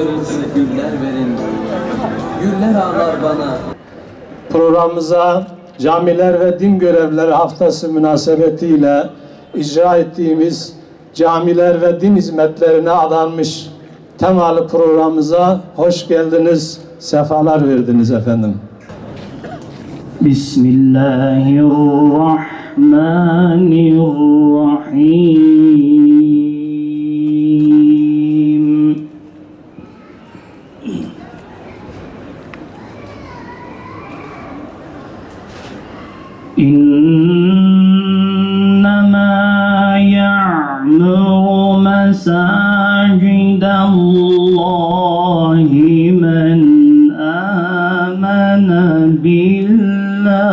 kırmızı güller verin. Güller ağlar bana. Programımıza Camiler ve Din Görevlileri Haftası münasebetiyle icra ettiğimiz camiler ve din hizmetlerine adanmış temalı programımıza hoş geldiniz, sefalar verdiniz efendim. Bismillahirrahmanirrahim. İnnemâ ya'muru mesâcidallâhi men âmene billah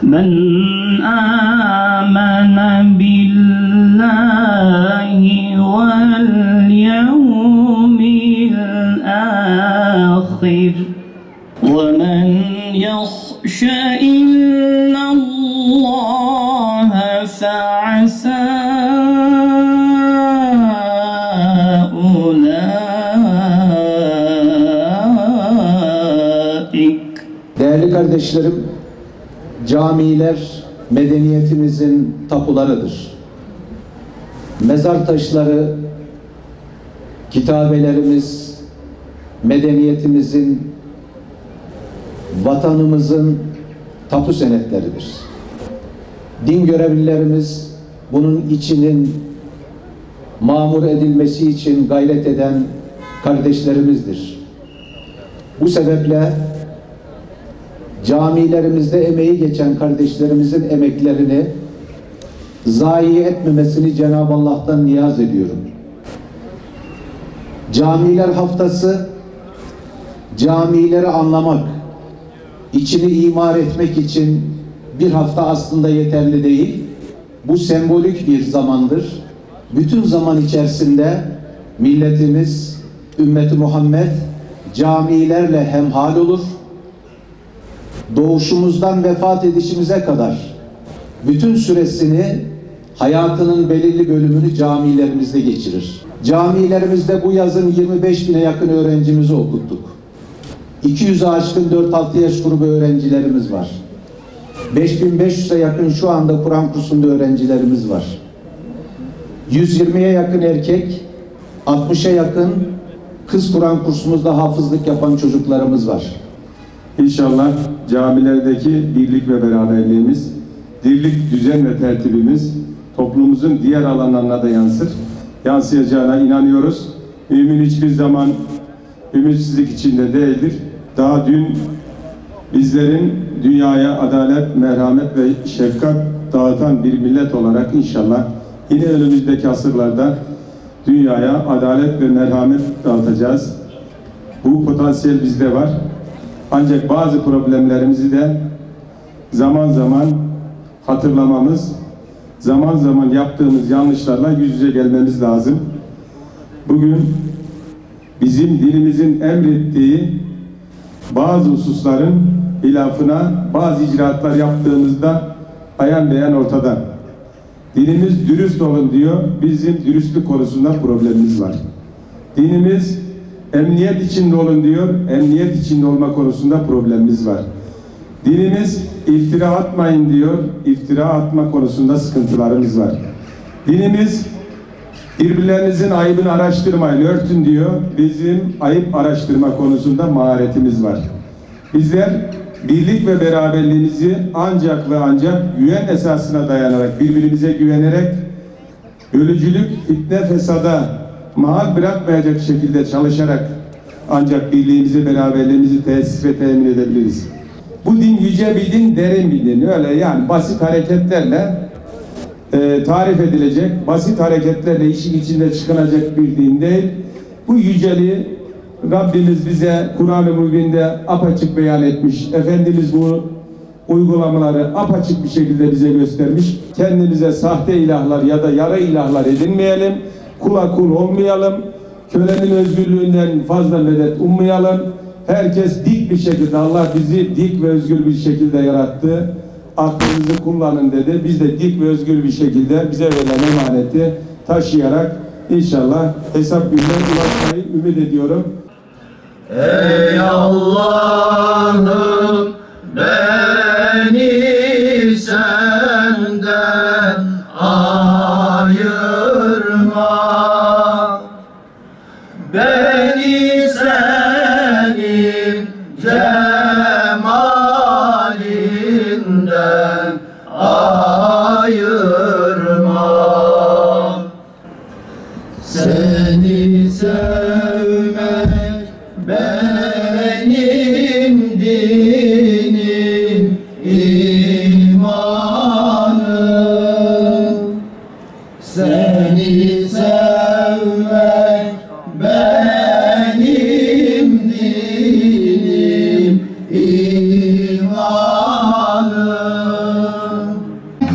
men âmene billahi vel yevmil âkhir ve men yakhşa illallâhe fe'asâ ulaik. Değerli kardeşlerim, camiler medeniyetimizin tapularıdır. Mezar taşları, kitabelerimiz, medeniyetimizin, vatanımızın tapu senetleridir. Din görevlilerimiz bunun içinin mamur edilmesi için gayret eden kardeşlerimizdir. Bu sebeple camilerimizde emeği geçen kardeşlerimizin emeklerini zayi etmemesini Cenab-ı Allah'tan niyaz ediyorum. Camiler Haftası, camileri anlamak, içini imar etmek için bir hafta aslında yeterli değil. Bu sembolik bir zamandır. Bütün zaman içerisinde milletimiz, ümmeti Muhammed camilerle hemhal olur. Doğuşumuzdan vefat edişimize kadar bütün süresini, hayatının belirli bölümünü camilerimizde geçirir. Camilerimizde bu yazın 25.000'e yakın öğrencimizi okuttuk. 200'e aşkın 4-6 yaş grubu öğrencilerimiz var. 5.500'e yakın şu anda Kur'an kursunda öğrencilerimiz var. 120'ye yakın erkek, 60'a yakın kız Kur'an kursumuzda hafızlık yapan çocuklarımız var. İnşallah camilerdeki birlik ve beraberliğimiz, dirlik, düzen ve tertibimiz toplumumuzun diğer alanlarına da yansıyacağına inanıyoruz. Mümin hiçbir zaman ümitsizlik içinde değildir. Daha dün bizlerin dünyaya adalet, merhamet ve şefkat dağıtan bir millet olarak inşallah yine önümüzdeki asırlarda dünyaya adalet ve merhamet dağıtacağız. Bu potansiyel bizde var. Ancak bazı problemlerimizi de zaman zaman hatırlamamız, zaman zaman yaptığımız yanlışlarla yüz yüze gelmemiz lazım. Bugün bizim dinimizin emrettiği bazı hususların hilafına bazı icraatlar yaptığımızda ayan beyan ortada. Dinimiz dürüst olun diyor, bizim dürüstlük konusunda problemimiz var. Dinimiz emniyet içinde olun diyor, emniyet içinde olma konusunda problemimiz var. Dinimiz iftira atmayın diyor, iftira atma konusunda sıkıntılarımız var. Dinimiz birbirlerinizin ayıbını araştırmayın, örtün diyor, bizim ayıp araştırma konusunda maharetimiz var. Bizler birlik ve beraberliğimizi ancak ve ancak güven esasına dayanarak, birbirimize güvenerek, bölücülük, fitne, fesada mahal bırakmayacak şekilde çalışarak ancak birliğimizi, beraberliğimizi tesis ve temin edebiliriz. Bu din yüce bir din, derin bir din. Öyle yani basit hareketlerle tarif edilecek, basit hareketlerle işin içinde çıkılacak bir din değil. Bu yüceliği Rabbimiz bize Kur'an-ı Mübin'de apaçık beyan etmiş. Efendimiz bu uygulamaları apaçık bir şekilde bize göstermiş. Kendimize sahte ilahlar ya da yarı ilahlar edinmeyelim. Kula kul olmayalım. Kölenin özgürlüğünden fazla medet ummayalım. Herkes dik bir şekilde, Allah bizi dik ve özgür bir şekilde yarattı. aklınızı kullanın dedi. Biz de dik ve özgür bir şekilde bize verilen emaneti taşıyarak inşallah hesap gününe ulaşmayı ümit ediyorum. Ey Allah'ım beni senden ayırma, beni senin cemalinden ayırma. Seni sevmek benim dinim, imanım. Seni sevmek benim dinim, imanım.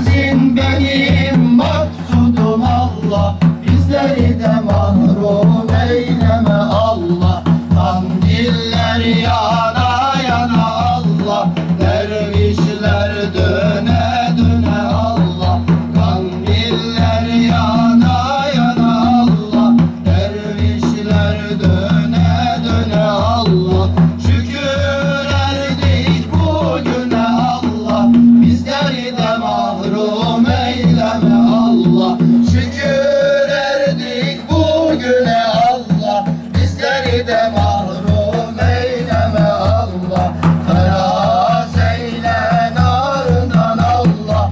Sen benim maksudum Allah, bizleri de mahrum eyleme Allah. Kandiller yana yana Allah, dervişler döne döne Allah. Kandiller yana yana Allah, dervişler döne döne Allah. Şükür erdik bugüne Allah, bizleri de mahrum eyleme Allah. Şükür erdik bugüne Allah, bizleri de mahrum eyleme Allah. Taraz eyle narından Allah,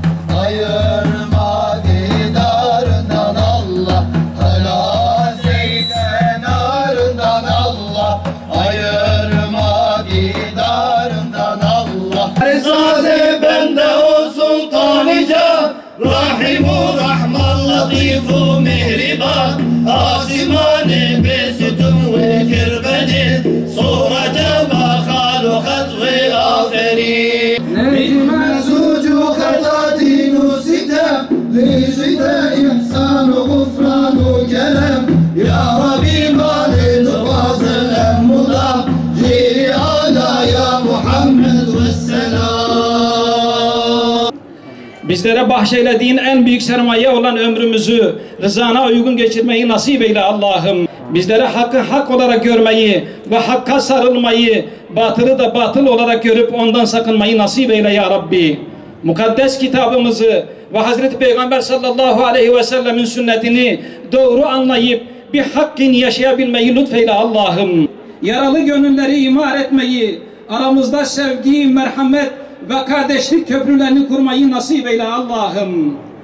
ayırma didarından Allah. Taraz eyle narından Allah, ayırma didarından Allah. Rızâ-ı bende o sultan-ı can, Rahim-u Rahman, Latif-u Mihriban, Asimane besitun ve kirbenin, surete bakhalu khat ve aferin. Necme sucu khatadinu sitem, licide ihsanu gufranu kerem. Ya Rabbi malid fazıl emmulam, jiri ala ya Muhammed ve selam. Bizlere bahşeylediğin en büyük sermaye olan ömrümüzü rızana uygun geçirmeyi nasip eyle Allah'ım. Bizlere hakkı hak olarak görmeyi ve hakka sarılmayı, batılı da batıl olarak görüp ondan sakınmayı nasip eyle ya Rabbi. Mukaddes kitabımızı ve Hazreti Peygamber sallallahu aleyhi ve sellemin sünnetini doğru anlayıp bir hakkın yaşayabilmeyi lütfeyle Allah'ım. Yaralı gönülleri imar etmeyi, aramızda sevgi, merhamet ve kardeşlik köprülerini kurmayı nasip eyle Allah'ım.